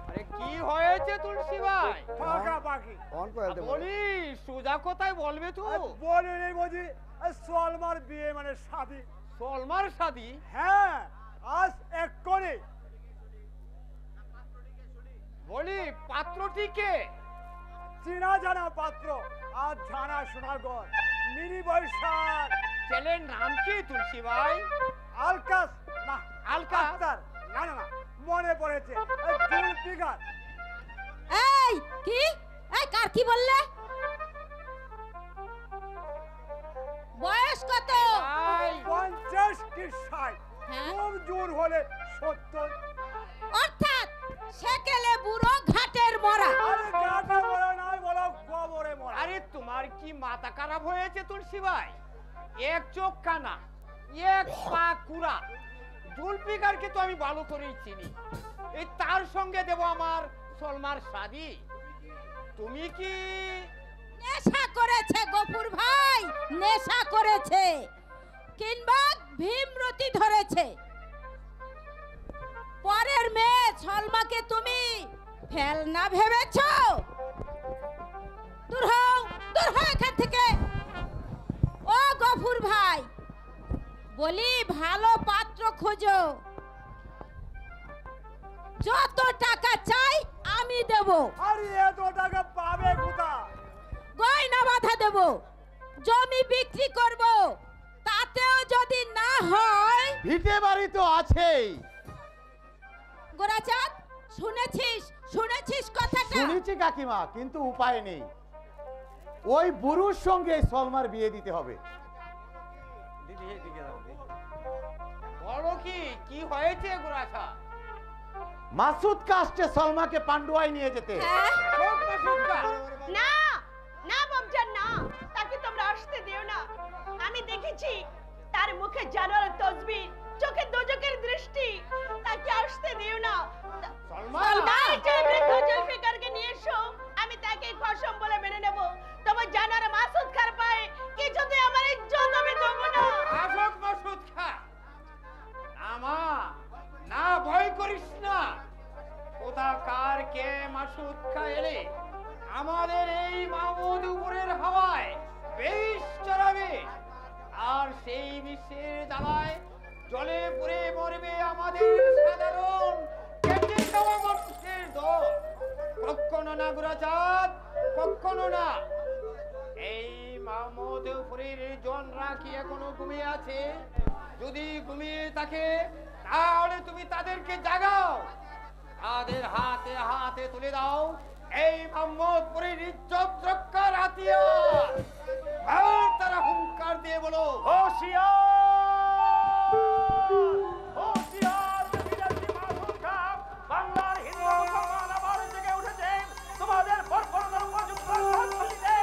আরে কি হয়েছে তুলসী ভাই? ফাঁকা পাখি বলি সুজা কোথায় বলবে তো? বলে নেই বুঝি, সলমার বিয়ে মানে শাদি। সলমার শাদি? হ্যাঁ, আজ এক্ষুনি। বলি পাত্রটিকে? চেনা জানা পাত্র, আর জানা শোনা গর, মিনি বৈশাখ। ছেলের নাম কি তুলসী ভাই? আলকাস না, আলকাস? আক্তার। না না না, মনে পড়েছে, জুলফিকার। এই কি? এই কার কি বললে? বয়স কত? 50 কি 60, হ্যাঁ? খুব জোর হলে 70। অর্থাৎ সেকেলে বুড়ো ঘাটের মরা। আরে গাছে মরা নয়, বলো কবরে মরা। আরে তোমার কি মাথা খারাপ হয়েছে তুলসী ভাই? এক চোখ কানা, এক পা কুড়া, জুলফিকারকে তো আমি ভালো করেই চিনি। এই তার সঙ্গে দেব আমার সলমার শাদি? তুমি কি নেশা করেছে গফুর ভাই, নেশা করেছে, কিংবা ভীমরতি ধরেছে। পরের মেয়ে সলমাকে তুমি ফেলনা ভেবেছো? দূর হও, দূর হও এখান থেকে। ও গফুর ভাই, বলি ভালো পাত্র খোঁজো, যত টাকা চাই আমি দেব। আরে এত টাকা পাবে কোথায়? গয়না বাধা দেব, জমি বিক্রি করব, তাতেও যদি না হয়। ভিটে বাড়ি তো আছেই। গোরাচাঁদ, শুনেছিস? শুনেছিস কথাটা? শুনেছি কাকিমা, কিন্তু উপায় নেই। ওই বুড়ুর সঙ্গে সলমার বিয়ে দিতে হবে। দিদি এদিকে দাও, দিদি। বলো কি কি হয়েছে গোরাছা? মাসুদ কাস্টে সলমাকে পান্ডুয়ায় নিয়ে যেতে। হ্যাঁ? শোক মাসুদকা। না না বাবজান, না, তাকে তোমরা আসতে দিও না। আমি দেখেছি তার মুখে জানোয়ার তসবির, চোখে দোজকের দৃষ্টি, তাকে আসতে দিও না। সলমা, যে বৃদ্ধ জুলফিকারকে নিয়ে এসো, আমি তাকে খসম বলে মেনে নেব। তবে জানোয়ার মাসুদ খার পায়ে কিছুতে আমার ইজ্জত আমি দেবো না। শোক মাসুদ খা। আমা না, ভয় করিস না। কোথাকার কে মাসুদ খা এলে আমাদের এই মাহমুদপুরের হাওয়ায় বেশ চড়াবে, আর সেই বিশ্বের জ্বালায় জলে পড়ে মরবে আমাদের সাধারণ কেটে খাওয়া মানুষের দল। কখনো না গোরাচাঁদ, কখনো না। এই মাহমুদপুরের জনরা কি এখনো ঘুমিয়ে আছে? যদি ঘুমিয়ে থাকে তাহলে তুমি তাদেরকে জাগাও, তাদের হাতে হাতে তুলে দাও এই মোহাম্মদপুরের ইজ্জত রক্ষার হাতিয়ার। আর তারা হুঙ্কার দিয়ে বলো, হোশিয়ার, বিদেশি মাসুদ খান, বাংলার হিন্দু মুসলমান আবার জেগে উঠেছে। তোমাদের বর্বরতার উপযুক্ত শাস্তি দিতে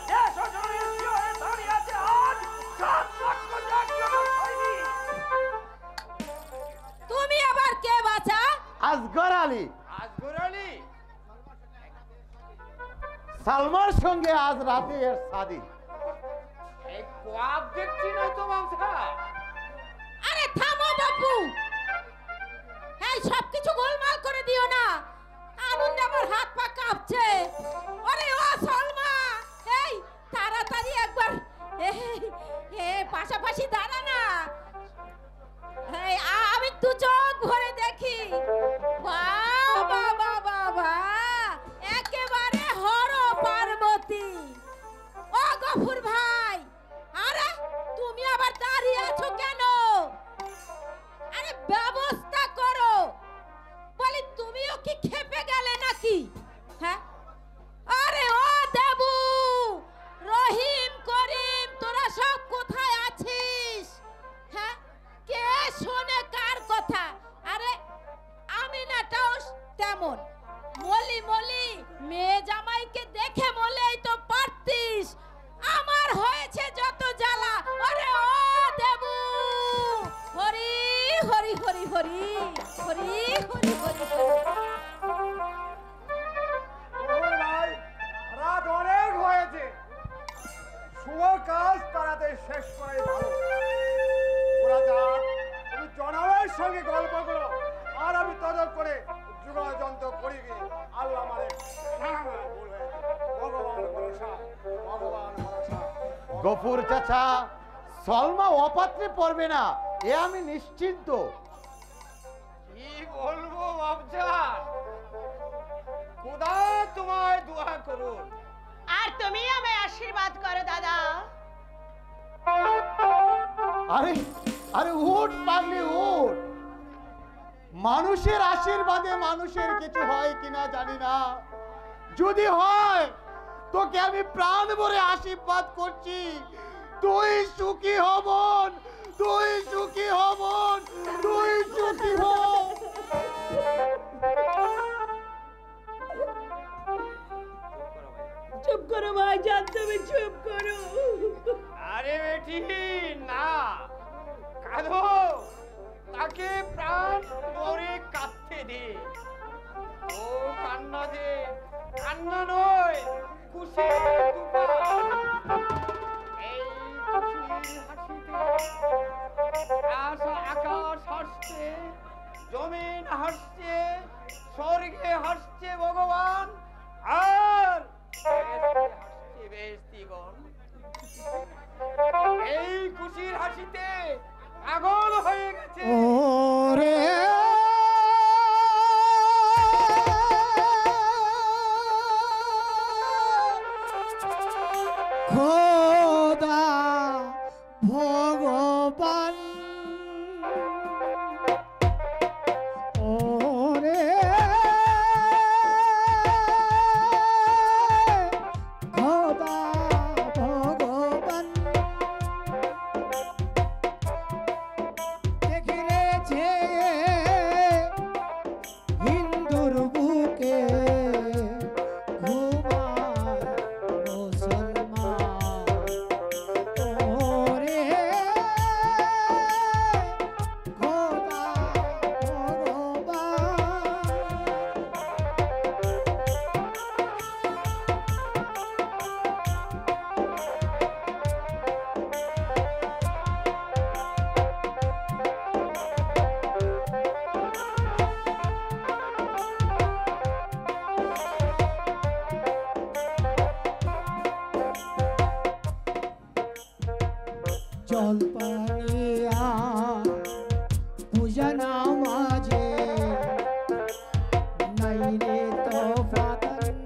দেশ ও জননীর শিয়রে দাঁড়িয়ে আছে আজ 7 লক্ষ জাতীয় সৈনিক। তুমি আবার কে বাঁচা? আসগর আলী। আসগর আলী? সালমার সঙ্গে আজ রাতে এর শাদি। এই কোয়াব দেখছি না তো মামসা। আরে থামো বাপু, এই সব কিছু গোলমাল করে দিও না। আনন্দে আমার হাত পা কাঁপছে। আরে ও সলমা, এই তাড়াতাড়ি একবার পাশাপাশি দাঁড়া না। এই আমি দু চোখ ভরে দেখি। বাবা বাবা বাবা, একেবারে হর পার্বতী। ও গফুর ভাই, আরে তুমি আবার দাঁড়িয়ে আছো কেন? আরে ব্যবস্থা করো। বলি তুমিও কি খেপে গেলে নাকি? হ্যাঁ? আরে ও দেবু, রহিম, করিম, তোরা সব কোথায় আছিস? হ্যাঁ, কে শোনে কার কথা? আরে আমিনাটাও তেমন। মলি মলি মেয়ে জামাইকে দেখে মলেই তো পারতিস। আমার হয়েছে যত জ্বালা। আরে ও দেবু, হরি হরি হরি হরি হরি হরি হরি হরি। ওরে ভাই, রাত অনেক হয়েছে, শুভ কাজ তাড়াতাড়ি শেষ করাই ভালো। গোরাচাঁদ, তুমি জনাবের সঙ্গে গল্প ষড়যন্ত্র করি গে আল্লাহ মারে ভুল হয়ে ভগবান ভরসা ভগবান ভরসা। গফুর চাচা, সলমা অপাত্রে পড়বে না, এ আমি নিশ্চিন্ত। কি বলবো বাপজান, খোদা তোমায় দোয়া করুন। আর তুমি আমায় আশীর্বাদ করো দাদা। আরে আরে উঠ পাগলি উঠ। মানুষের আশীর্বাদে মানুষের কিছু হয় কিনা জানি না, যদি হয় তোকে আমি প্রাণ ভরে আশীর্বাদ করছি, তুই সুখী হবন, তুই সুখী হবন, তুই সুখী হ। চুপ করো ভাইজান, তুমি চুপ করো। আরে বেটি না কাঁদো, তাকে প্রাণ ভরে কাঁদতে দে। ও কান্না দে, কান্না নয় খুশির তুফান। এই খুশির হাসিতে আকাশ হাসছে, জমিন হাসছে, স্বর্গে হাসছে ভগবান, আর হাসছে বেহেশতিগণ। এই খুশির হাসিতে পাগল হয়ে গেছে। ওরে খোদা ভগবান, ওরে খোদা ভগবান, দেখিরেছে হিন্দুর বুকে ঘুমায় মুসলমান, ওরে খোদা ভগবান। জল পানিয়া পূজা নামাজে নাই রে তফাৎ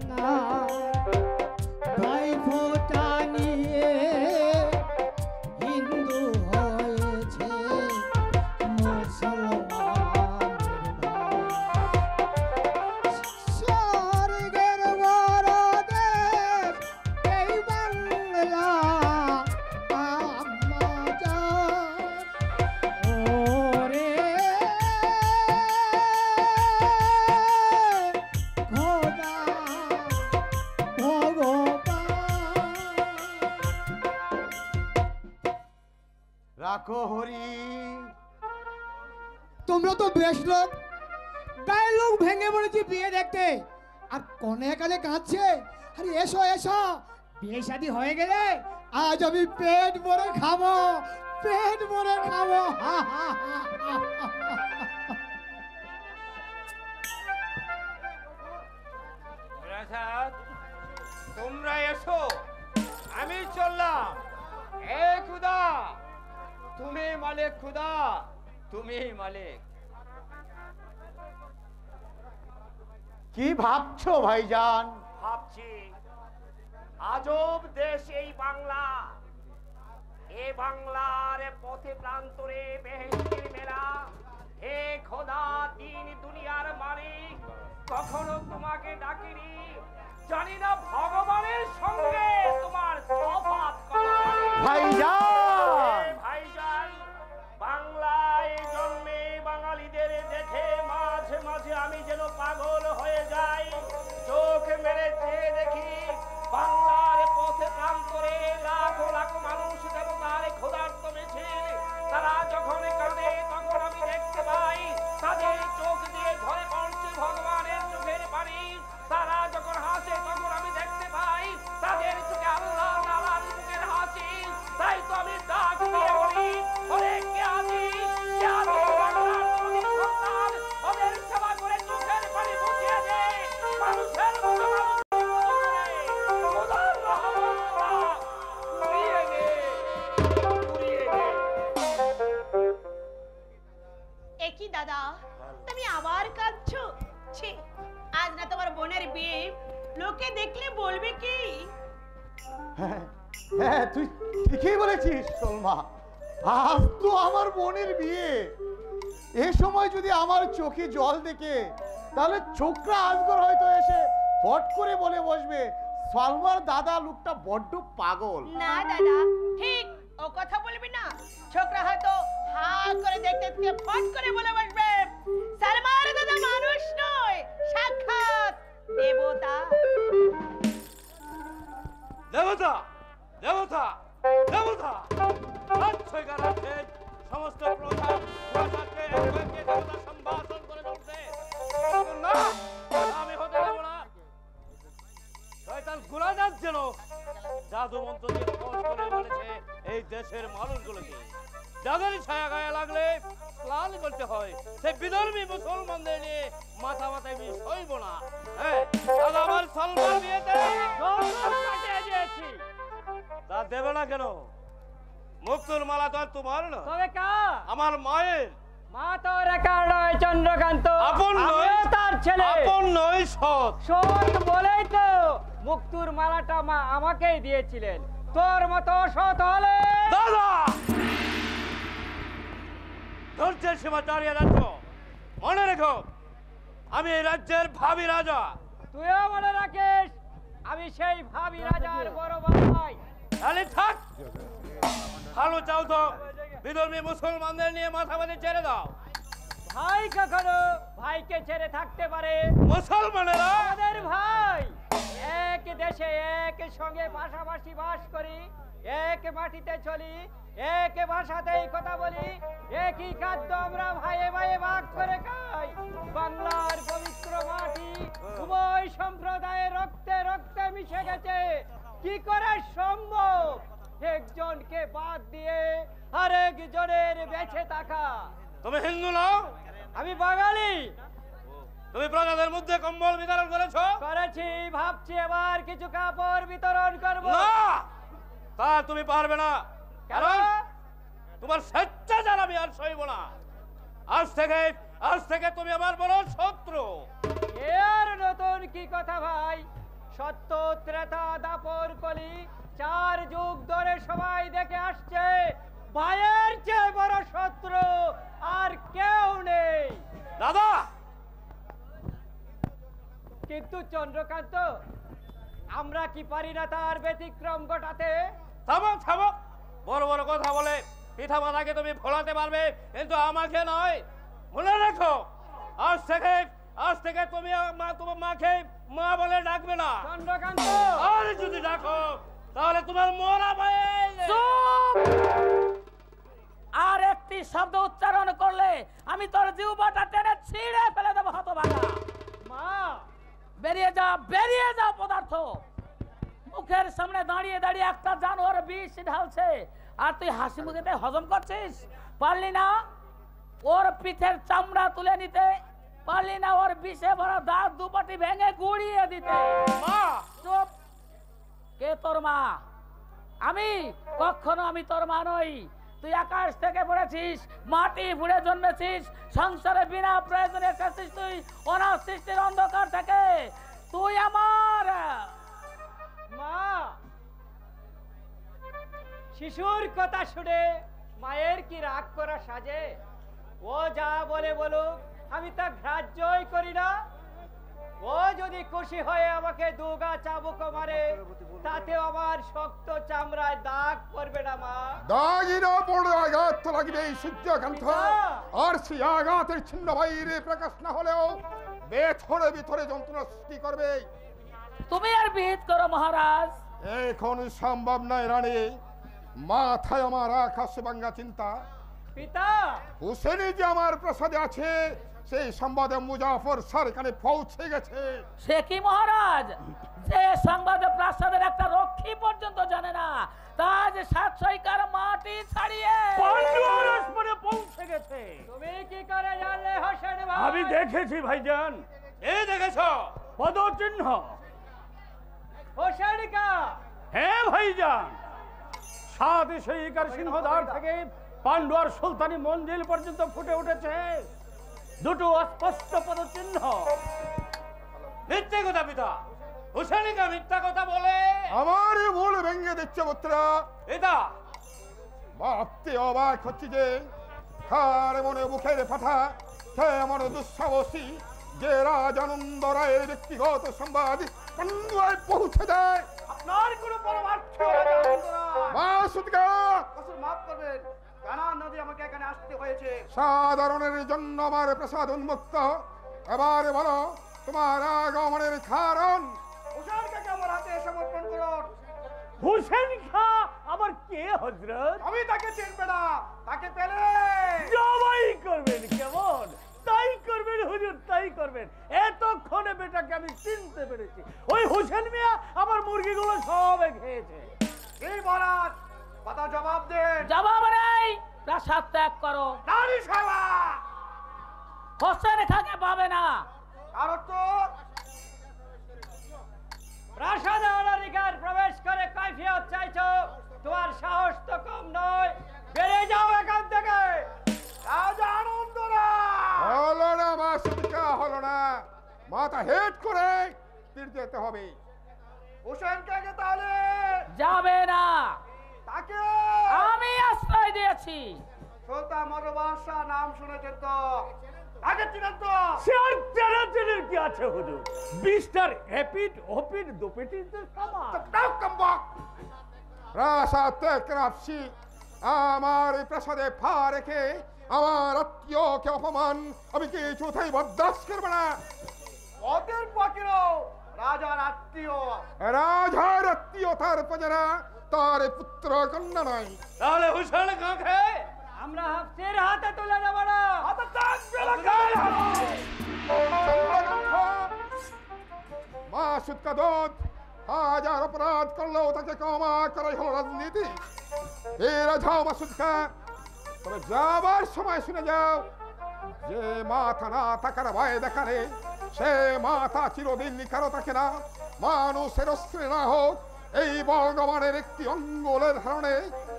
না, ভাই ফোঁটা নিয়ে হিন্দু হয়েছে মুসলমানের ভাই। স্বর্গের বড় দেশ এই বাংলা ওরে খোদা ভগবান। রাখো হরি। তোমরা তো বেশ লোক, গায়ের লোক ভেঙে পড়েছি বিয়ে দেখতে, আর কনে কালে কাঁদছে। আরে এসো এসো, বিয়ে শাদী হয়ে গেলে আজ আমি পেট ভরে খাবো, পেট ভরে খাবো। হা হা হা হা হা। রাজাত, তোমরা এসো, আমি চললাম। এ খুদা, তুমি মালিক, খুদা তুমি মালিক। কি ভাবছো ভাইজান? ভাবছি আজব দেশ এই বাংলা, এ বাংলার পথে প্রান্তরে বেহেশতের মেলা। হে খোদা, দিন দুনিয়ার মালিক, কখনো তোমাকে ডাকিনি, জানি না ভগবানের সঙ্গে তোমার তফাৎ কত। ভাইজান, ভাইজান, বাংলায় জন্মে বাঙালিদের দেখে মাঝে মাঝে আমি যেন পাগল হয়ে যাই। চোখ মেরে চেয়ে দেখি বাংলার পথে প্রান্তরে লাখো লাখো মানুষ দেবতার ক্ষুধার্ত মিছিল। তারা যখন কাঁদে তখন আমি দেখতে পাই তাদের চোখ দিয়ে ঝরে পড়ছে ভগবানের চোখের পানি। তারা যখন হাসে তখন আমি দেখতে পাই তাদের চোখে আল্লাহ তাআলার মুখের হাসি। তাই তো আমি ডাক দিয়ে বলি, ওরে কে আছিস, কে আছিস বাংলার নদীর সন্তান, ওদের সেবা করে চোখের পানি তুমি আবার কাঁদছো? ছি, আজ না তোমার বোনের বিয়ে, লোকে দেখলে বলবে কি? হ্যাঁ হ্যাঁ, তুই ঠিকই বলেছিস সলমা, আজ তো আমার বোনের বিয়ে। এই সময় যদি আমার চোখে জল দেখে, তাহলে ছোকরা আজগর হয়তো এসে ফট করে বলে বসবে, সলমার দাদা লোকটা বড্ড পাগল। না দাদা, ঠিক ও কথা বলবি না। ছোকরা হয়তো হা করে দেখতে দেখতে ফট করে বলে বসবে, সালমার দাদা মানুষ নয়, সাক্ষাৎ দেবতা। দেবতা দেবতা দেবতা রাজ্যকার আছেন, সমস্ত প্রধান প্রজাকে একবারকে দেবতা সম্ভাষণ করে বলছে, না আমি হতে দেব না। শয়তান গুলাজাত যেন জাদু মন্ত্র দিয়ে খোঁজ করে বলেছে এই দেশের মানুষগুলোকে, যাদের ছায়া গায়ে লাগলে লাল বলতে হয়, সেই বিধর্মী মুসলমানদের নিয়ে মাথা মাথায় আমি সইব না। হ্যাঁ, দাদা আমার সলমান বিয়েতে কাটিয়ে দিয়েছি, তা দেবে না কেন? মুক্তোর মালা তো আর তোমার না, তবে কা আমার মায়ের। মা তো রেখা নয় চন্দ্রকান্ত, আপন নয়, আমিও তার ছেলে। আপন নয় সৎ। সৎ বলেই তো মুক্তুর মালাটা মা আমাকেই দিয়েছিলেন। তোর মতো সৎ হলে দাদা ধৈর্যের সীমা দাঁড়িয়ে যাচ্ছ, মনে রেখো আমি এই রাজ্যের ভাবি রাজা। তুইও মনে রাখিস আমি সেই ভাবি রাজার বড় ভাই। তাহলে থাক, ভালো চাও তো বিধর্মী মুসলমানদের নিয়ে মাথা বাঁধে ছেড়ে দাও। ভাই কখনো ভাইকে ছেড়ে থাকতে পারে? মুসলমানেরা আমাদের ভাই, এক দেশে এক সঙ্গে পাশাপাশি বাস করি, এক মাটিতে চলি, এক ভাষাতেই কথা বলি, একই খাদ্য আমরা ভাইয়ে ভাইয়ে ভাগ করে খাই। বাংলার পবিত্র মাটি উভয় সম্প্রদায়ের রক্তে রক্তে মিশে গেছে। কি করে সম্ভব একজনকে বাদ দিয়ে আরেকজনের বেঁচে থাকা? তুমি হিন্দু নও, আমি বাঙালি। তুমি প্রজাদের মধ্যে কম্বল বিতরণ করেছো? করেছি, ভাবছি এবার কিছু কাপড় বিতরণ করব। না, তা তুমি পারবে না, কারণ তোমার স্বেচ্ছাচার আমি আর সইব না। আজ থেকে তুমি আমার বড় শত্রু। এর নতুন কি কথা ভাই? সত্য ত্রেতা দাপর কলি 4 যুগ ধরে সবাই দেখে আসছে, ভাইয়ের চেয়ে বড় শত্রু আর কেউ নেই। দাদা কিন্তু চন্দ্রকান্ত, আমরা কি পারি না তার ব্যতিক্রম ঘটাতে? থামো থামো, বড় বড় কথা বলে পিঠা মাথাকে তুমি ফোলাতে পারবে, কিন্তু আমাকে নয়। মনে রেখো, আজ থেকে তুমি তোমার মাকে মা বলে ডাকবে না। চন্দ্রকান্ত, আর যদি ডাকো তাহলে তোমার মরা ভাই। আর একটি শব্দ উচ্চারণ করলে আমি তোর জিহ্বাটা টেনে ছিঁড়ে ফেলে দেবো, হতভাগা। মা বেরিয়ে যা পদার্থ। মুখের সামনে দাঁড়িয়ে দাঁড়িয়ে একটা জানোয়ার বিষ ঢালছে, আর তুই হাসি মুখেতে হজম করছিস? পারলি না ওর পিঠের চামড়া তুলে নিতে? পারলি না ওর বিষে ভরা দাঁত দুপাটি ভেঙে গুড়িয়ে দিতে? মা, চুপ! কে তোর মা? কখনো আমি তোর মা নই। তুই আকাশ থেকে পড়েছিস, মাটি ফুড়ে জন্মেছিস, সংসারে বিনা প্রয়োজনে এসেছিস তুই অনাথ সৃষ্টির অন্ধকার থেকে। তুই আমার মা, শিশুর কথা শুনে মায়ের কি রাগ করা সাজে? ও যা বলে বলুক, আমি তা গ্রাহ্যই করি না। ও যদি খুশি হয়ে আমাকে দুগা চাবুক মারে, তাতে আমার শক্ত চামড়ায় দাগ পড়বে না মা। দাগিনা পড়ে আঘাত তো লাগবে এই সূর্যকান্ত, আর সেই আঘাতের ছিন্ন বাইরে প্রকাশ না হলেও ভেতরে ভিতরে যন্ত্রণা সৃষ্টি করবে। তুমি আর বিহিত করো মহারাজ। এখন সম্ভব নয় রানী, মাথায় আমার আকাশ ভাঙ্গা চিন্তা। পিতা, হুসেনি যে আমার প্রসাদে আছে, সেই সংবাদে মুজাফর স্যার এখানে পৌঁছে গেছে। সে কি মহারাজ, যে সংবাদে প্রাসাদের একটা রক্ষী পর্যন্ত জানে না, তা যে 700 মাটি ছাড়িয়ে পান্ডুয়ার আসমানে পৌঁছে গেছে। তুমি কি করে জানলে হোসেন ভাই? আমি দেখেছি ভাইজান। এই দেখেছো পদচিহ্ন? হোসেন কা? হ্যাঁ ভাইজান, 7 সিংহদ্বার থেকে পান্ডুয়ার সুলতানি মঞ্জিল পর্যন্ত ফুটে উঠেছে। দুটো অস্পষ্ট পদচিহ্ন। মিথ্যে কথা পিতা, হুসেনকে মিথ্যা কথা বলে আমার ভুল ভেঙে দিচ্ছে পুত্র। এটা ভাবতে অবাক হচ্ছে যে কার মনে বুকের ফাটা, সে এমন দুঃসাহসী যে রাজানন্দ রায়ের ব্যক্তিগত সংবাদ বন্ধুয়ায় পৌঁছে দেয়। আপনার কোনো পরমার্থ মাসুদকা, মাফ করবেন, কানান নদী আমাকে এখানে আসতে হয়েছে। সাধারণের জন্য আমার প্রসাদ উন্মুক্ত। এবারে বলো তোমার আগমনের কারণ। হুসেনকে আমার হাতে সমর্পণ করুন। হুসেন খাঁ আবার কে হযরত? আমি তাকে চিনবে না, তাকে পেলে জবাই করবেন। কেমন তাই করবেন হুজুর, তাই করবেন। এতক্ষণে বেটাকে আমি চিনতে পেরেছি। ওই হুসেন মিয়া আমার মুরগিগুলো সব খেয়েছে। এই মহারাজ কথা জবাব দেন। জবাব নেই, প্রাসাদ ত্যাগ করো। নারী সেবা হোসেন খাঁকে পাবে না। আর তো প্রাসাদে অনাধিকার প্রবেশ করে কাইফিয়ত চাইছো, তোমার সাহস তো কম নয়। বেরিয়ে যাও এখান থেকে। রাজা আনন্দ না হলো না মাসুদকা, হলো না। মাথা হেড করে তীর যেতে হবে। হুসেনকে তাহলে যাবে না, তাকে আমি আশ্রয় দিয়েছি। সুলতান মজুমদার শাহ নাম শুনেছেন তো, তাকে চিনেন তো? স্যার টেরাটেনের কি আছে হুজুর? 20টার এপিট ওপিট দুপিটিতে সমান। প্রাসাদ ত্যাগ করে আসছি। আমার এই প্রাসাদে ফা রেখে আমার আত্মীয়কে অপমান আমি কিছুতেই বরদাস্ত করব না। ওদের পকেরও রাজার আত্মীয়। রাজার আত্মীয়তার প্রজারা তার পুত্র কন্যা নয়। তাহলে হুসেন খাঁকে আমরা হাফসির হাতে তুলে দেব না। হাতে থাকবে মাসুদ কাদত হাজার অপরাধ করলেও তাকে ক্ষমা করাই হলো রাজনীতি। এরা যাও মাসুদ খা, তবে যাবার সময় শুনে যাও, যে মাথা না থাকার ভয় দেখালে সে মাথা চিরদিন কারো থাকে না। মানুষের অস্ত্রে না হোক, এই ভগবানের একটি অঙ্গলের ধারণে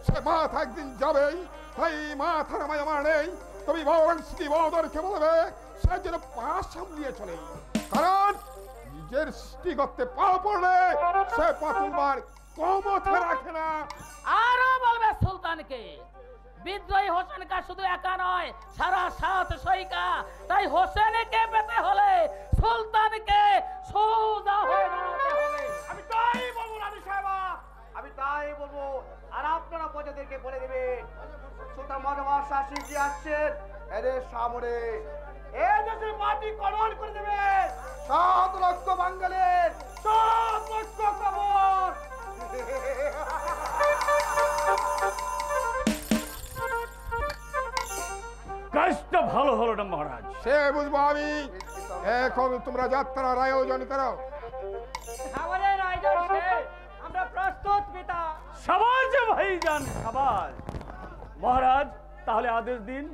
সে মাথা একদিন যাবেই। তাই মাথার মায় আমার নেই। তুমি ভগবান শ্রী বৌদরকে বলবে সে যেন পা সামলিয়ে চলে, কারণ নিজের সৃষ্টি করতে পা পড়লে সে পা তুলবার ক্ষমতা রাখে না। আরো বলবে সুলতানকে, বিদ্রোহী হোসেন কা শুধু একা নয়, সারা সাত সৈকা। তাই হোসেনকে পেতে হলে সুলতানকে সোজা হয়ে দাঁড়াতে হবে। আমি তাই বলবো রানী সাহেবা, আমি তাই বলবো। আর আপনারা প্রজাদেরকে বলে দেবেন সুলতান মজুমদার শাহ শিবজি আসছেন এদের সামনে। এই দেশের মাটি করণ করে দেবেন। 7 লক্ষ বাঙালির 7 লক্ষ কবর। কাজটা ভালো হলো না মহারাজ। সে বুঝবো আমি। এখন তোমরা যাত্রার আয়োজন করো। আমাদের রাইডার শেখ, আমরা প্রস্তুত পিতা। সবাজ ভাইজান সবাজ। মহারাজ তাহলে আদেশ দিন।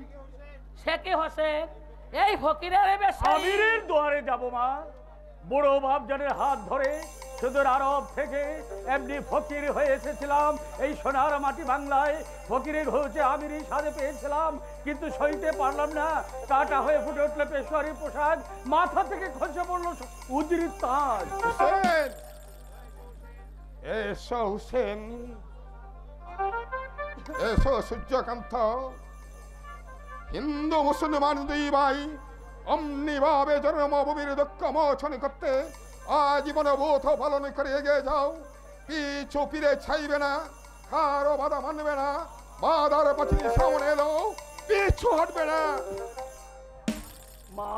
সে কি হোসেন? এই ফকিরের আমিরের দুয়ারে যাব মা। বড় বাপজানের হাত ধরে সুদূর আরব থেকে এমনি ফকির হয়ে এসেছিলাম এই সোনার মাটি বাংলায়। ফকিরের হচ্ছে আমিরি সাজে পেয়েছিলাম, কিন্তু সইতে পারলাম না। কাটা হয়ে ফুটে উঠলে পেশোয়ারি পোশাক, মাথা থেকে খসে পড়লো উজির তাজ। হুসেন, এসো হুসেন, এসো সূর্যকান্ত। হিন্দু মুসলমান দুই ভাই অমনিভাবে জন্মভূমির দুঃখ মোচন করতে আজীবন বোধ পালন করে এগিয়ে যাও। পিছু ফিরে ছাইবে না, কারো বাধা মানবে না। বাধার পাঁচিল সামনে এলো, পিছু হটবে না। মা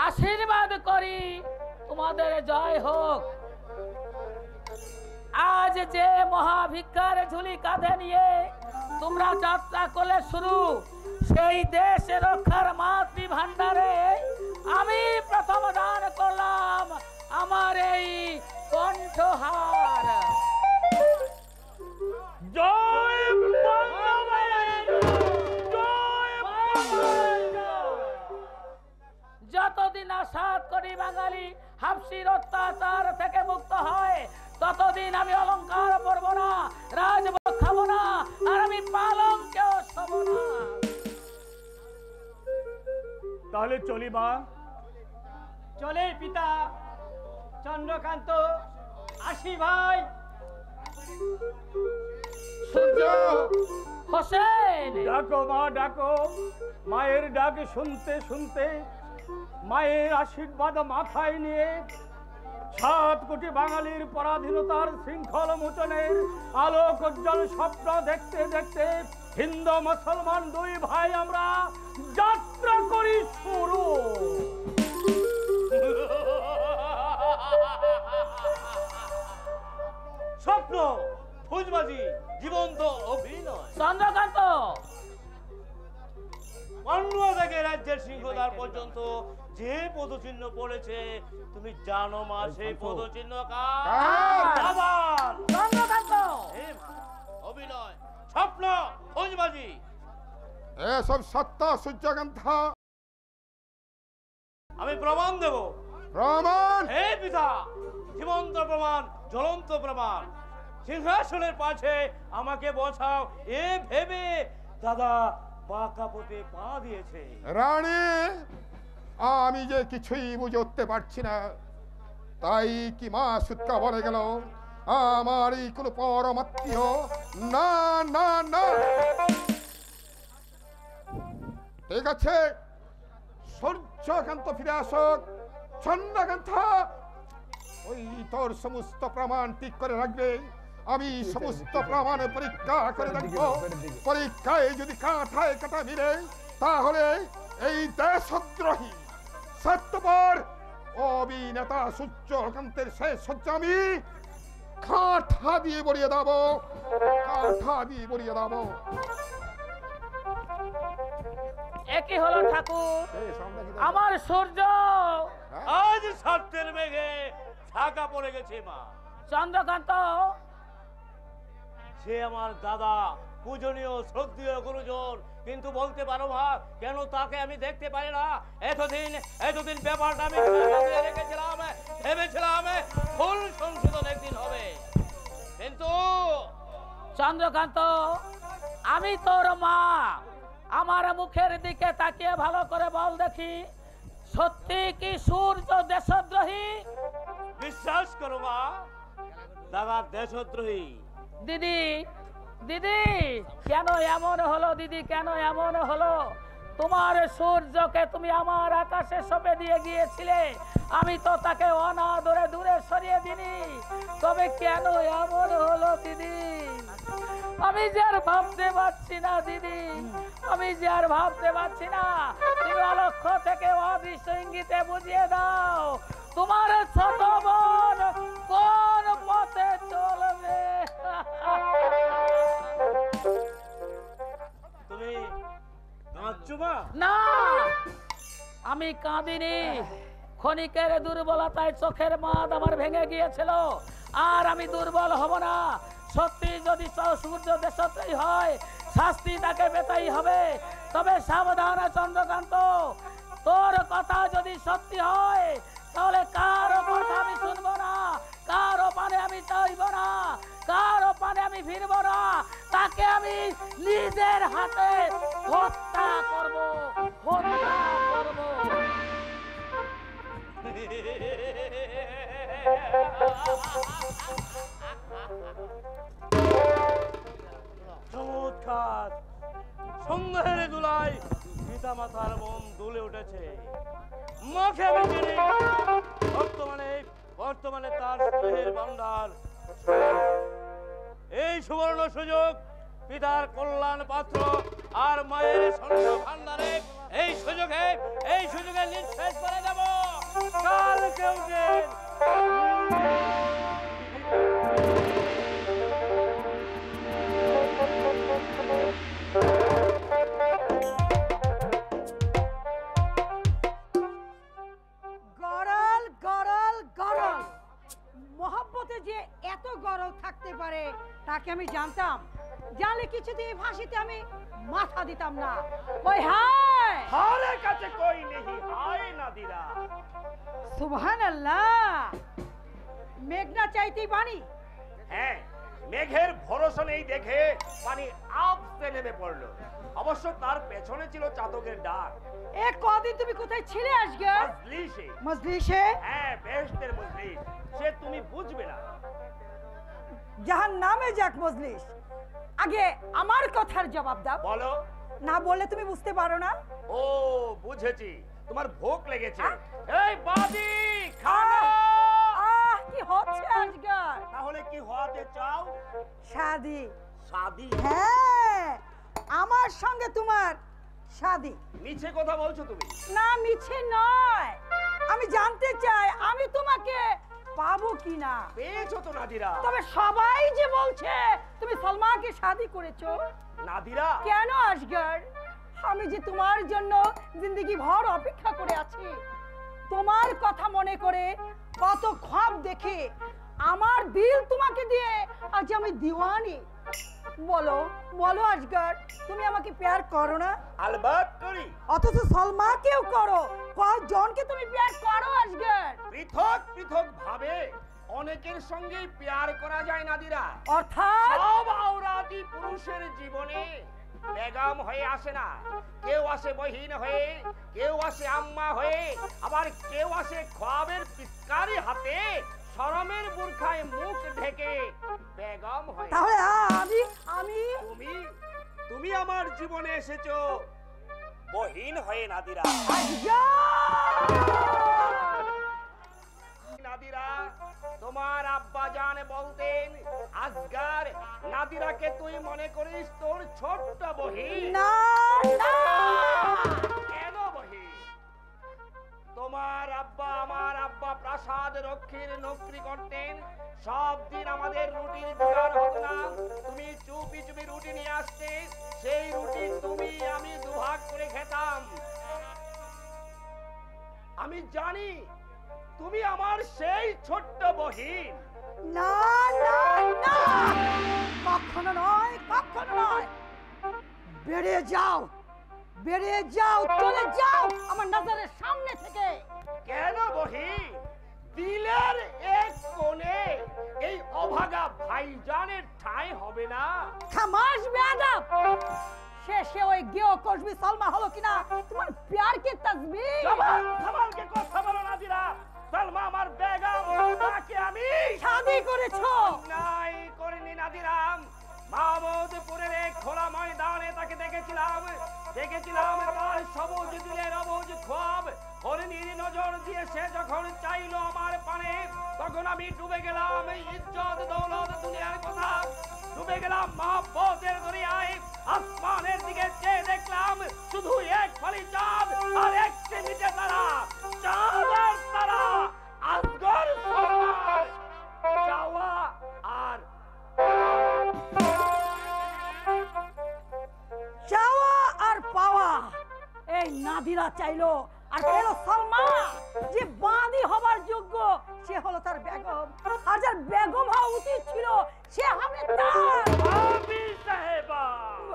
আশীর্বাদ করি তোমাদের জয় হোক। আজ যে মহাভিক্ষার ঝুলি কাঁধে নিয়ে তোমরা যাত্রা করলে শুরু, সেই দেশ রক্ষার মাতৃ ভান্ডারে আমি প্রথম দান করলাম আমার এই কণ্ঠহার। জয় বাংলা! জয় বাংলা! যতদিন আসাদ করি বাঙালি হাফসির অত্যাচার থেকে মুক্ত হয়, ততদিন আমি অলংকার পরব না, রাজভোগ খাবো না, আর আমি পালঙ্কেও শোবো না। তাহলে চলি মা। চলে পিতা। চন্দ্রকান্ত, আসি ভাই। সূর্য, হোসেন, ডাকো মা ডাকো। মায়ের ডাক শুনতে শুনতে মায়ের আশীর্বাদ মাথায় নিয়ে 7 কোটি বাঙালির পরাধীনতার শৃঙ্খল মোচনের আলোক উজ্জ্বল স্বপ্ন দেখতে দেখতে হিন্দু মুসলমান 2 ভাই আমরা যাত্রা করি শুরু। স্বপ্ন, ফুজবাজি, জীবন্ত অভিনয়। চন্দ্রকান্ত, পান্ডুয়া থেকে রাজ্যের সিংহদ্বার পর্যন্ত যে পদচিহ্ন পড়েছে তুমি জানো মা সেই পদচিহ্ন কার? চন্দ্রকান্ত, অভিনয়, স্বপ্ন, ফুজবাজি। এসব সত্য সূর্যকান্তা। আমি প্রমাণ দেব। প্রমাণ? হে পিতা, জীবন্ত প্রমাণ, জ্বলন্ত প্রমাণ। সিংহাসনের পাশে আমাকে বসাও এ ভেবে দাদা বাঁকা পথে পা দিয়েছে। রানী, আমি যে কিছুই বুঝে উঠতে পারছি না, তাই কি মা সুৎকা বলে গেল আমারই কোনো পরমাত্মীয়? না না না, ঠিক আছে, সূর্যকান্ত ফিরে আসুক। চন্দ্রকান্তা, ওই তোর সমস্ত প্রমাণ ঠিক করে রাখবে। আমি সমস্ত প্রমাণে পরীক্ষা করে রাখবো। পরীক্ষায় যদি কাঁথায় কাটা মিলে, তাহলে এই দেশদ্রোহী সত্যপর অভিনেতা সূর্যকান্তের শেষ হচ্ছে আমি কাঁঠা দিয়ে বলিয়ে দেবো, কাঁঠা দিয়ে বলিয়ে দেবো। একই হলো ঠাকুর, আমার সূর্য আজ সত্যের মেঘে ঢাকা পড়ে গেছে মা। চন্দ্রকান্ত, সে আমার দাদা, পূজনীয় শ্রদ্ধেয় গুরুজন, কিন্তু বলতে পারো মা কেন তাকে আমি দেখতে পারি না? এতদিন ব্যাপারটা আমি রেখেছিলাম, ভেবেছিলাম ফুল সংশোধন একদিন হবে, কিন্তু চন্দ্রকান্ত, আমি তোর মা। আমার মুখের দিকে তাকিয়ে ভালো করে বল দেখি, সত্যি কি সূর্য দেশদ্রোহী? বিশ্বাস করো মা, দাদা দেশদ্রোহী। দিদি, দিদি, কেন এমন হলো? দিদি, কেন এমন হলো? তোমার সূর্যকে তুমি আমার আকাশে সঁপে দিয়ে গিয়েছিলে, আমি তো তাকে অনাদরে দূরে সরিয়ে দিনি, তবে কেন এমন হলো দিদি? আমি যে আর ভাবতে পারছি না দিদি, আমি যে আর ভাবতে পারছি না। তুমি অলক্ষ্য থেকে অদৃশ্য ইঙ্গিতে বুঝিয়ে দাও, তোমার ছোট বোন কোন পথে চলবে? তুমি কাঁদছো মা? না, আমি কাঁদিনি। ক্ষণিকের দুর্বলতায় চোখের মাদ আমার ভেঙে গিয়েছিল, আর আমি দুর্বল হব না। সত্যি যদি সূর্য দেশত্রী হয়, শাস্তি তাকে পেতেই হবে। তবে সাবধান চন্দ্রকান্ত, তোর কথা যদি সত্যি হয়, তাহলে কারো কথা আমি শুনবো না, কারো পানে আমি চাইব না, কারো পানে আমি ফিরব না। তাকে আমি নিজের হাতে হত্যা করব, হত্যা করব। চমৎকার! সন্দেহের দুলায় পিতা মাতার মন দুলে উঠেছে। মাকে আমি চিনি, বর্তমানে তার স্নেহের ভান্ডার। এই সুবর্ণ সুযোগ পিতার কল্যাণ পাত্র আর মায়ের স্বর্ণ ভান্ডারে এই সুযোগে নিঃশেষ করে দেব। কাল কেউ গরল গরল গরল, মহব্বতে যে এত গরল থাকতে পারে তাকে আমি জানতাম। জানলে কিছুতেই ফাঁসিতে আমি মাথা দিতাম না। ওই হায় হারে কাছে কই নেহি, হায় নাদিরা। সুবহানাল্লাহ, মেঘনা চাইতেই পানি। হ্যাঁ, মেঘের ভরসা নেই দেখে পানি আপসে নেমে পড়লো। অবশ্য তার পেছনে ছিল চাতকের ডাক। এ কদিন তুমি কোথায় ছিলে আজগর? মজলিসে। মজলিসে? হ্যাঁ, বেহেশতের মজলিস। সে তুমি বুঝবে না। জাহান নামে যাক মজলিস। আগে আমার কথার জবাব দাও। বলো। না বললে তুমি বুঝতে পারো না। ও বুঝেছি, তোমার ভোগ লেগেছে। এই বাদি খানা। কি হচ্ছে আজগর? তাহলে কি হতে চাও? শাদি। শাদি? হ্যাঁ, আমার সঙ্গে তোমার শাদি। মিছে কথা বলছো তুমি। না, মিছে নয়। আমি জানতে চাই আমি তোমাকে পাবো কিনা। পেয়েছো তো নাদিরা। তবে সবাই যে বলছে তুমি সালমাকে শাদি করেছো। নাদিরা? কেন আজগর? আমি যে তোমার জন্য জিন্দগি ভর অপেক্ষা করে আছি। তোমার কথা মনে করে কত খ্বাব দেখে আমার দিল তোমাকে দিয়ে আজ আমি দিওয়ানি। বলো বলো আজগর, তুমি আমাকে প্যার করো না? আলবাত করি। অথচ সালমাকেও করো। কয়জনকে তুমি প্যার করো আজগর? পৃথক পৃথক ভাবে অনেকের সঙ্গে প্যার করা যায় নাদিরা। অর্থাৎ সব আওরাতি পুরুষের জীবনে বেগম হয়ে আসে না। কেউ আসে বহিন হয়ে, কেউ আসে আম্মা হয়ে, আবার কেউ আসে খ্বাবের পিচকারি হাতে শরমের বুরখায় মুখ ঢেকে বেগম হয়ে। তাহলে আমি আমি তুমি তুমি আমার জীবনে এসেছো বহিন হয়ে নাদিরা। নাদিরা, তোমার আব্বা জান বলতেন আজগার নাদিরাকে তুই মনে করিস তোর ছোট্ট বহিন। না না। কেন বহিন? তোমার আব্বা আমার আব্বা প্রাসাদ রক্ষীর নৌকরি করতেন। সব দিন আমাদের রুটির জোগাড় হতো না। তুমি চুপি চুপি রুটি নিয়ে আসতে, সেই রুটি তুমি আমি দুভাগ করে খেতাম। আমি জানি তুমি আমার সেই ছোট্ট বহিন। না না না, কখনো নয়, কখনো নয়। বেরিয়ে যাও, বেরিয়ে যাও, চলে যাও আমার নজরের সামনে থেকে। কেন বহিন? দিলের এক কোণে এই অভাগা ভাইজানের ঠাঁই হবে না? খামাস বেয়াদব। শেষে ওই গেও কসবি সালমা হলো কিনা তোমার প্যার কি তাসবিহ? সামালকে কথা বলো নাদিরা। সালমা আমার বেগম, তাকে আমি শাদি করেছো। নাই করিনি নাদিরাম। মাহমুদপুরের এক খোলা ময়দানে তাকে দেখেছিলাম তার সবুজ দিলের অবুজ খ্বাব হরিণীর নজর দিয়ে সে যখন চাইলো আমার পানে, তখন আমি ডুবে গেলাম ইজ্জত দৌলত দুনিয়ার কথা। ডুবে গেলাম মহব্বতের দরিয়ায়। আসমানের দিকে চেয়ে দেখলাম শুধু এক ফালি চাঁদ আর একটি মিটে তারা। চাঁদ আর তারা আজগর সরকার চাওয়া আর চাওয়া আর পাওয়া। এই নাদিরা চাইলো আর পেল সালমা। যে বাঁধি হবার যোগ্য সে হলো তার বেগম, আর যার বেগম হওয়া উচিত ছিল সে হবে তার ভাবি সাহেবা।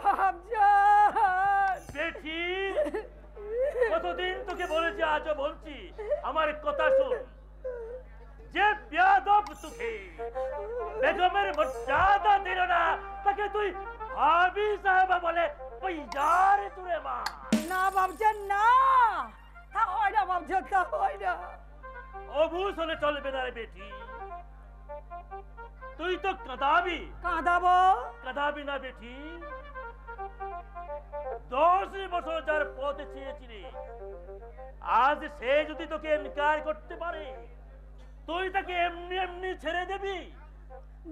ভাবজান। বেটি, কতদিন তোকে বলেছি, আজও বলছি, আমার কথা শোন। যে বেয়াদব তোকে বেগমের মর্যাদা দিল না, তাকে তুই ভাবি সাহেবা বলে পইজার তুলে মা। না বাবজান না, তা হয় না বাবজান, তা হয় না। অবুঝ হলে চলবে না রে বেটি। তুই তো কাঁদাবি। কাঁদাবো? কাঁদাবি না বেটি। 10 বছর যার পথে চেয়েছিলি, আজ সে যদি তোকে ইনকার করতে পারে, তুই তাকে এমনি এমনি ছেড়ে দিবি?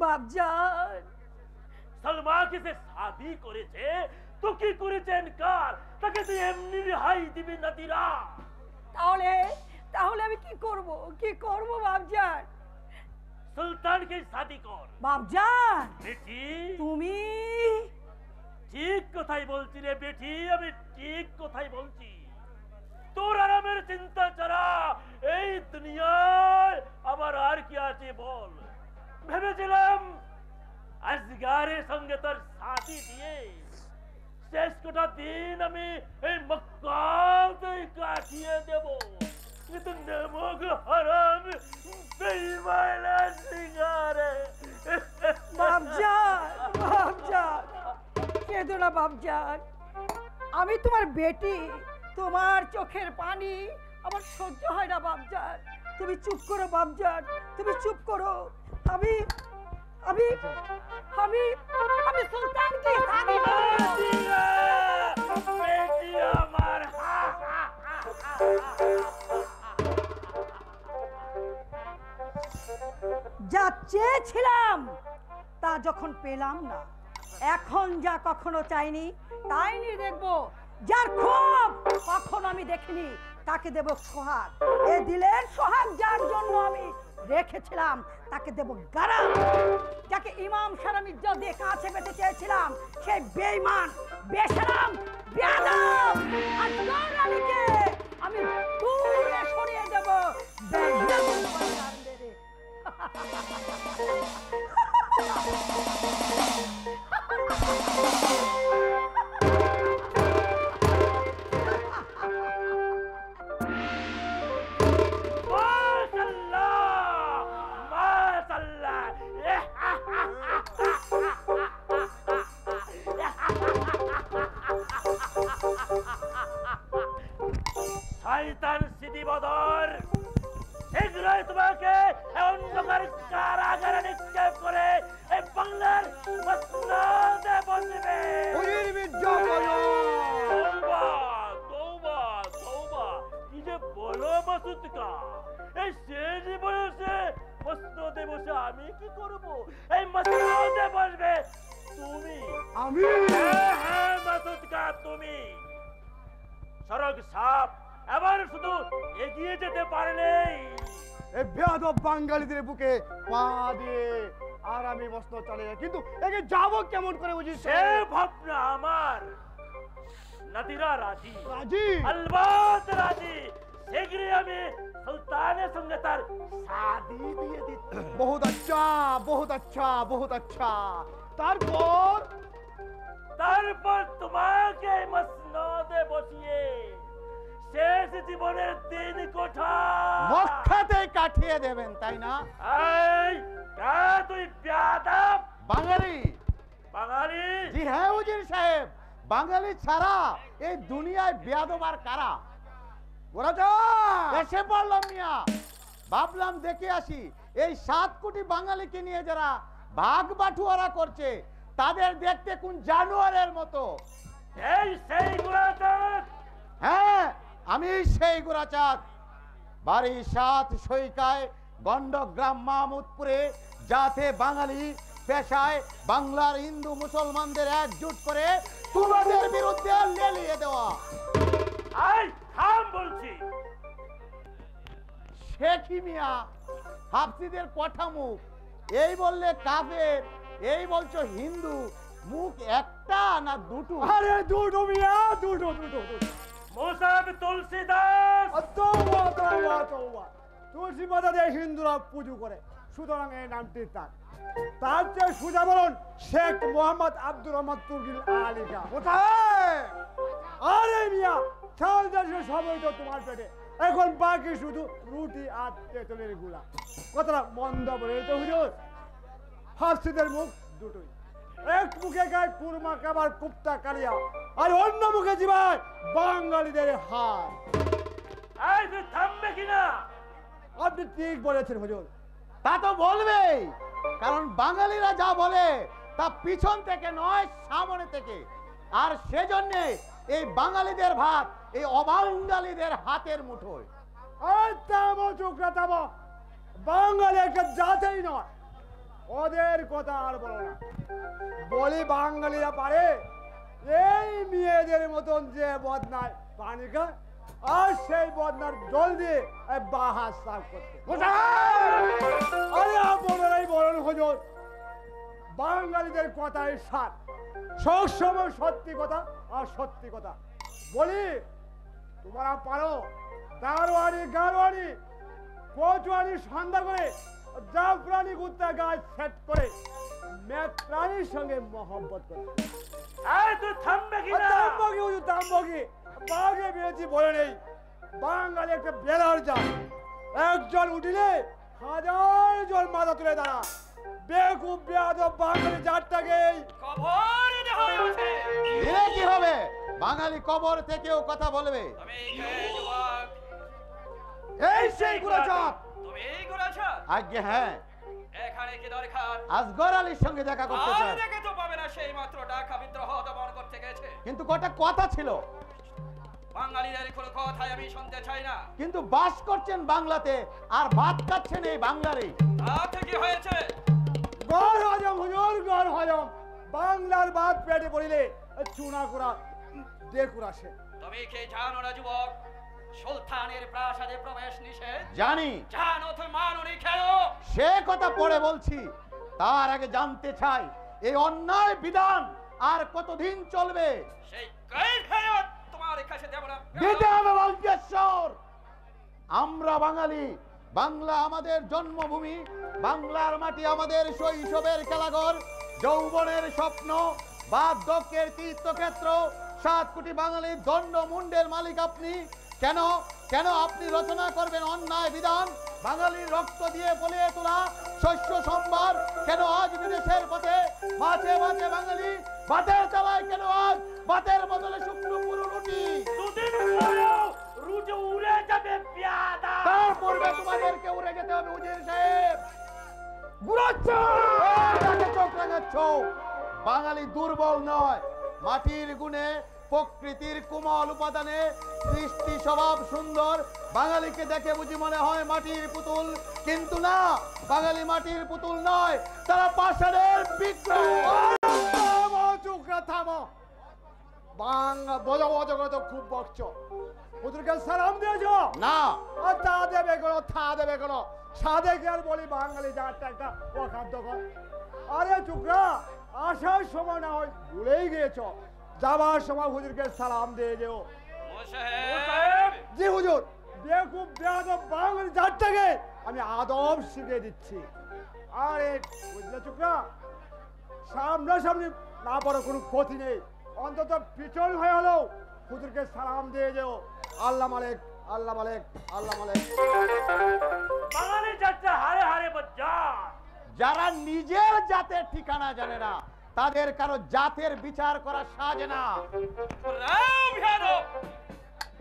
বাবজান, সালমাকে সে শাদি করেছে, তো কি করেছে ইনকার, তাকে তুই এমনি রেহাই দিবি নাদিরা? তাহলে তাহলে আমি কি করব, কি করব বাবজান? সুলতানকে শাদি কর। বাবজান বেটি, তুমি ঠিক কথাই বলছি রে বেটি, আমি ঠিক কথাই বলছি। তোর আরামের চিন্তা ছাড়া এই দুনিয়ায় আমার আর কি আছে বল? ভেবেছিলাম আজগারের সঙ্গে তোর শাদি দিয়ে শেষ কটা দিন আমি এই মক্কাতে কাটিয়ে দেব, কিন্তু নেমক হারাম বেঈমানা সিগারে। বাবজান, বাবজান কেঁদো না বাবজান, আমি তোমার বেটি, তোমার চোখের পানি আমার সহ্য হয় না বাপজান। তুমি চুপ করো বাপজান, তুমি চুপ করো। আমি আমি আমি আমি সুলতানকে ছাড়িব। বেটি আমার, যা চেয়েছিলাম তা যখন পেলাম না, এখন যা কখনো চাইনি তাই নিয়ে দেখবো। যার খুব কখনো আমি দেখিনি তাকে দেব সোহাগ। এ দিলের সোহাগ যার জন্য আমি রেখেছিলাম তাকে দেব গারাম। যাকে ইমাম সারাম ইজ্জত দিয়ে কাছে পেতে চেয়েছিলাম সেই বেঈমান, বেশরম, বেয়াদব আর গারামিকে আমি দূরে সরিয়ে দেব। শয়তান সিদ্ধি বদর, শীঘ্রই তোমাকে অন্ধকার কারাগারে নিক্ষেপ করে এই বাংলার মসনদে বসবে। তওবা তওবা তওবা, কি যে বলো মাসুদকা, এই শেষ বয়সে মসনদে বসে আমি কি করব? এই মসনদে বসবে তুমি। আমি? হ্যাঁ মাসুদকা, তুমি। সরগ সাপ এবার শুধু এগিয়ে যেতে পারলেই এই বেয়াদব বাঙালিদের বুকে পা দিয়ে আর আমি মস্ত চলে যাই, কিন্তু একে যাবো কেমন করে বুঝিস? সে ভাবনা আমার। নাদিরা রাজি? রাজি? আলবাত রাজি। শীঘ্রই আমি সুলতানের সঙ্গে তার শাদি দিয়ে দিচ্ছি। বহুত আচ্ছা, বহুত আচ্ছা, বহুত আচ্ছা। তারপর তারপর তোমাকে মসনদে বসিয়ে শেষ জীবনের দিন কোঠা মক্কাতে কাটিয়ে দেবেন, তাই না? এই কা তুই বেয়াদব বাঙালি? বাঙালি? জি হ্যাঁ উজির সাহেব, বাঙালি ছাড়া এই দুনিয়ায় বেয়াদব আর কারা? এসে পড়লাম মিয়া, ভাবলাম দেখে আসি এই 7 কোটি বাঙালিকে নিয়ে যারা ভাগ বাটুয়ারা করছে তাদের দেখতে কোন জানোয়ারের মতো। এই সেই গুরাচাঁদ? হ্যাঁ আমি সেই গুরাচাঁদ। বাড়ি 7 সৈকায় গন্ডগ্রাম মাহমুদপুরে, যাতে বাঙালি পেশায় বাংলার হিন্দু মুসলমানদের একজোট করে তোমাদের বিরুদ্ধে লেলিয়ে দেওয়া। আই থাম বলছি। শেখি মিয়া, হাফসিদের কথা মুখ, এই বললে কাফের, এই বলছো হিন্দু, মুখ একটা না দুটো? আরে দুটো মিয়া, দুটো দুটো দুটো। মোসাব তুলসীদাস। তওবা তওবা তওবা, তুলসী পাতা দিয়ে হিন্দুরা পুজো করে, সুতরাং এই নামটি তার। তার চেয়ে সুজা বলুন শেখ মোহাম্মদ আব্দুর রহমান তুর্কিল আলীকা। কোথায়? আরে মিয়া, চাল দেশে সবই তো তোমার পেটে, এখন বাকি শুধু রুটি আর তেঁতুলের গুলা। কথাটা বন্ধ বলে তো হুজুর। হাফসিদের মুখ দুটোই, এক মুখে গায়ে কুরমা কাবার কুপ্তা কালিয়া, আর অন্য মুখে জিবায় বাঙালিদের হার। এই তুই থামবে কিনা? আপনি ঠিক বলেছেন হুজুর। তা তো বলবেই, কারণ বাঙালিরা যা বলে তা পিছন থেকে নয় সামনে থেকে। আর সেজন্য এই বাঙালিদের ভাত এই অবাঙালিদের হাতের মুঠোয়। থামো চোখরা থামো, বাঙালি একটা জাতেই নয়, ওদের কথা আর বলো না। বলি বাঙালিরা পারে এই মেয়েদের মতন যে বদনায় পানি খায়, আর সেই বদনার জল দিয়ে বাহার সাফ করতে। আরে আপনারাই বলেন হুজুর, বাঙালিদের কথাই সার, সবসময় সত্যি কথা আর সত্যি কথা। বলি তোমরা পারো দারোয়ানি গারোয়ানি কোচওয়ানি সন্ধ্যা করে জাফরানি কুত্তা গাছ সেট করে মেটরানির সঙ্গে মহব্বত করে। এই তুই থামবে কিনা? তাম্বকি হুজুর তাম্বকি, বাঘে বেঁচে বলে নেই, বাঙালি একটা বেলার জাত, একজন উঠিলে 1000 জন মাথা তুলে দাঁড়া। বেকুব বেয়াদব বাঙালি জাতটাকে খবর হয়েছে। দিলে কি হবে? বাঙালি কবর থেকেও কথা বলবে। তুমি কে যুবক? এই সেই গুরাচাঁদ। তুমি এই গুরাচাঁদ? আজ্ঞে হ্যাঁ। এখানে কি দরকার? আসগর আলীর সঙ্গে দেখা করতে চাই। আর দেখে তো পাবে না, সেই মাত্র ঢাকা বিদ্রোহ দমন করতে গেছে। কিন্তু কটা কথা ছিল। বাঙালিদের কোনো কথাই আমি শুনতে চাই না। কিন্তু বাস করছেন বাংলাতে আর ভাত খাচ্ছেন এই বাংলারই। তাতে কি হয়েছে? গড় হজম হুজুর, গড় হজম। বাংলার ভাত পেটে পড়িলে চুনা কুড়া দেখুর আসে। তুমি কি জানো না যুবক, সুলতানের প্রাসাদে প্রবেশ নিষেধ? জানি। জানো তো মাননি কেন? সে কথা পরে বলছি, তার আগে জানতে চাই এই অন্যায় বিধান আর কতদিন চলবে? সেই কৈফিয়ত তোমার কাছে দেব না। দিতে হবে বঙ্গেশ্বর। আমরা বাঙালি, বাংলা আমাদের জন্মভূমি, বাংলার মাটি আমাদের শৈশবের খেলাঘর, যৌবনের স্বপ্ন, বার্ধক্যের তীর্থক্ষেত্র। 7 কোটি বাঙালির দণ্ড মুন্ডের মালিক আপনি। কেন কেন আপনি রচনা করবেন অন্যায় বিধান? বাঙালির রক্ত দিয়ে ফলিয়ে তোলা শস্য সম্ভার কেন আজ বিদেশের পথে? মাছে মাছে বাঙালি ভাতের চালায় কেন আজ? ভাতের বদলে শুকনো পুরো রুটি। দুদিন পরেও রুটি উড়ে যাবে পেয়াদা। তার পূর্বে তোমাদেরকে উড়ে যেতে হবে উজির সাহেব। গুরাচাঁদ চোখ রাঙাচ্ছ। বাঙালি দুর্বল নয়, মাটির গুণে, প্রকৃতির কোমল উপাদানে সৃষ্টি স্বভাব সুন্দর। বাঙালিকে দেখে বুঝি মনে হয় মাটির পুতুল, কিন্তু না, বাঙালি মাটির পুতুল নয়, তারা পাষাণের বিগ্রহ। চুকরা থামো। বাংলা বোঝা বোঝা করে তো খুব বকছ। হুজুরকে সালাম দিয়েছো না? আর তা দেবে কোনো, থা দেবে কোনো, সাদে কি আর বলি বাঙালি জাতটা একটা অখাদ্য কর। আরে চুকরা, আসার সময় না হয় ভুলেই গিয়েছ, যাবার সময় হুজুরকে সালাম দিয়ে যেও। সাহেব, জি হুজুর। বেকুব বেয়াদব বাঙালি জাতটাকে আমি আদব শিখিয়ে দিচ্ছি। আরে বুঝলে চুকরা, সামনাসামনি না পড়ো কোনো ক্ষতি নেই, অন্তত পিছন হয়ে হলেও হুজুরকে সালাম দিয়ে যেও। আল্লাহ মালিক, আল্লাহ মালিক, আল্লাহ মালিক। বাঙালি যাচ্ছে হারে হারে বাজার। যারা নিজের জাতের ঠিকানা জানে না, তাদের কারো জাতের বিচার করা সাজে না। রাম ভেদব,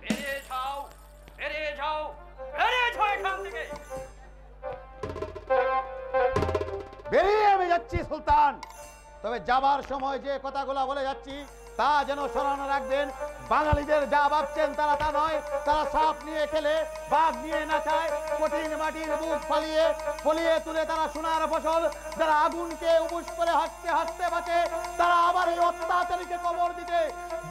বেরিয়ে যাও, বেরিয়ে যাও, বেরিয়ে যাও এখান থেকে। বেরিয়ে আমি যাচ্ছি সুলতান, তবে যাবার সময় যে কথাগুলো বলে যাচ্ছি তা যেন স্মরণ রাখবেন। বাঙালিদের যা ভাবছেন তারা তা নয়। তারা সাপ নিয়ে খেলে, বাঘ নিয়ে নাচায়, কঠিন মাটির বুক ফালিয়ে ফলিয়ে তুলে তারা সোনার ফসল। যারা আগুনকে উবুস করে হাসতে হাসতে বাঁচে, তারা আবার এই অত্যাচারীকে কবর দিতে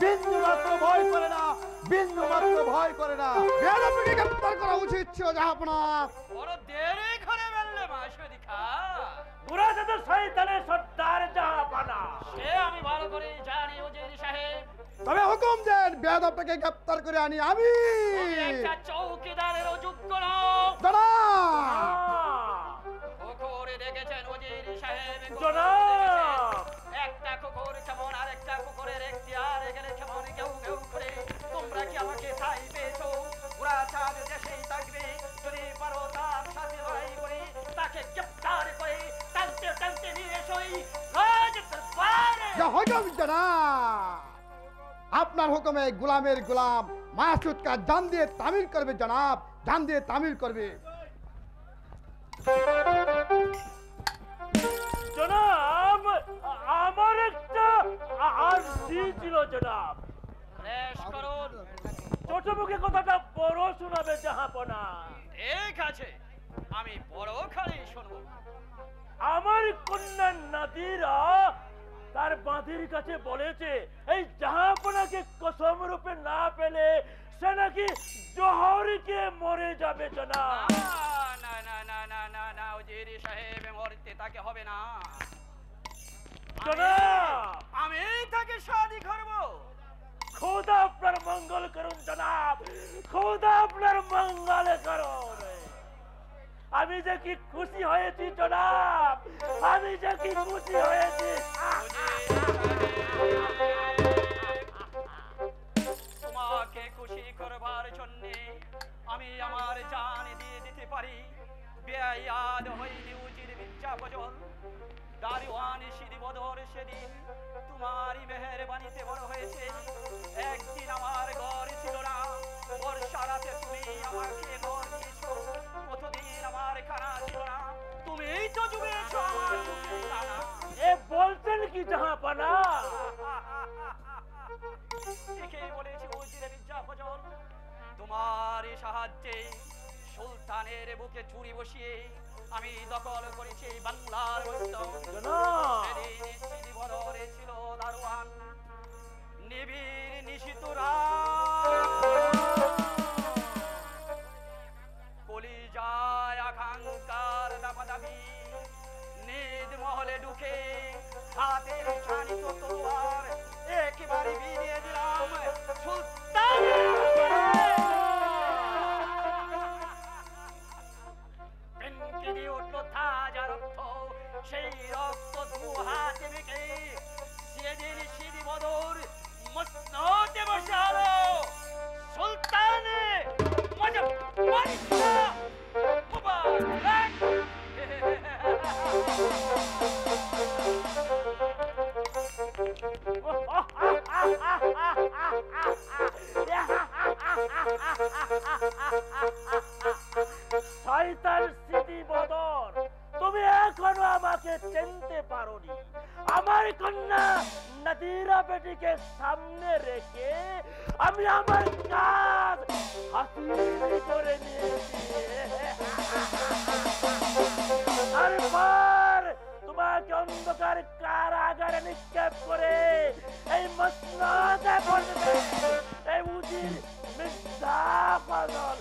বিন্দু মাত্র ভয় করে না, বিন্দু মাত্র ভয় করে না। বেয়াদবকে গ্রেফতার করা উচিত ছিল জাহাপনা। বড় দেরি করে বললে মাসুদি খা। পুরা যত শয়তানের সর্দার জাহাপানা, সে আমি ভালো করে জানি উজির সাহেব। তবে হুকুম দেন বেয়াদবকে গ্রেফতার করে আনি আমি। একটা চৌকিদারের যোগ্য লোক। কুকুর দেখেছেন উজির সাহেব? একটা কুকুর কেমন আর একটা কুকুরের এখতিয়ার গেলে কেমন কেউ কেউ করে। তোমরা কি আমাকে ঠাই পেয়েছো? গুরাচাঁদ দেশেই থাকবে, যদি পারো তার সাথে লড়াই করে তাকে গ্রেফতার করে টানতে টানতে নিয়ে এসোই রাজ দরবারে। হুকুম জনাব, আপনার হুকুমে গোলামের গোলাম মাসুদকে জান দিয়ে তামিল করবে জনাব, জান দিয়ে তামিল করবে। জনাব, আমার একটা আরজি ছিল জনাব। বেশ করুন, ছোট মুখে কথাটা বড় শোনাবে জাহাপনা। ঠিক আছে, আমি বড় খালি শুনবো। আমার কন্যা নাদিরা তার বাঁধির কাছে বলেছে এই জাহাপনাকে কসম রূপে না পেলে সে নাকি জহরকে মরে যাবে জনাব। না না না না না না উজির সাহেব, মরতে তাকে হবে না জনাব, আমি তাকে শাদী করব। খোদা আপনার মঙ্গল করুন জনাব, খোদা আপনার মঙ্গল করুন। আমি যে কি খুশি হয়েছি জনাব, আমি যে কি খুশি হয়েছি। তোমাকে খুশি করবার জন্য আমি আমার জান দিয়ে দিতে পারি। বেয়াদ হইনি উজির মির্জা ফজল, দারওয়ান শিরি বদর সেদিন তোমারই মেহেরবানিতে বড় হয়েছে। এক রাতে তুমি আমাকে বর দিয়েছো, কতদিন আমার খানা ছিল না, তুমিই তো জুগিয়েছো আমার বুকে টানা। এ বলছেন কি জাহাপানা? ঠিকই বলেছি উজিরে মির্জা ফজল, তোমারই সাহায্যে সুলতানের বুকে ছুরি বসিয়ে আমি দখল করেছি বাংলার মস্তক। সেদিন শ্রীবদরে ছিল দারোয়ান, নিবিড় নিশিতুরা, কলিজায় আকাঙ্ক্ষার দাপাদাপি, নিদ মহলে ঢুকে হাতের ছানিত তলোয়ার একেবারে ভিড়িয়ে দিলাম সুলতানের পেনকে দিয়ে উঠলো তাজা রক্ত, সেই রক্ত দু হাতে মেখে সেদিন সিঁড়ি বদর মসনদে বসালো সুলতানে মজা মারিসা মুবারক। শয়তান সিটি বদর, তুমি এখনো আমাকে চিনতে পারোনি। আমার কন্যা নাদিরা বেটিকে সামনে রেখে আমি আমার কাজ হাসিল করে নিয়েছি। তারপর তোমাকে অন্ধকার কারাগারে নিক্ষেপ করে এই মসনদে বসবে এই উজির মির্জা ফজল।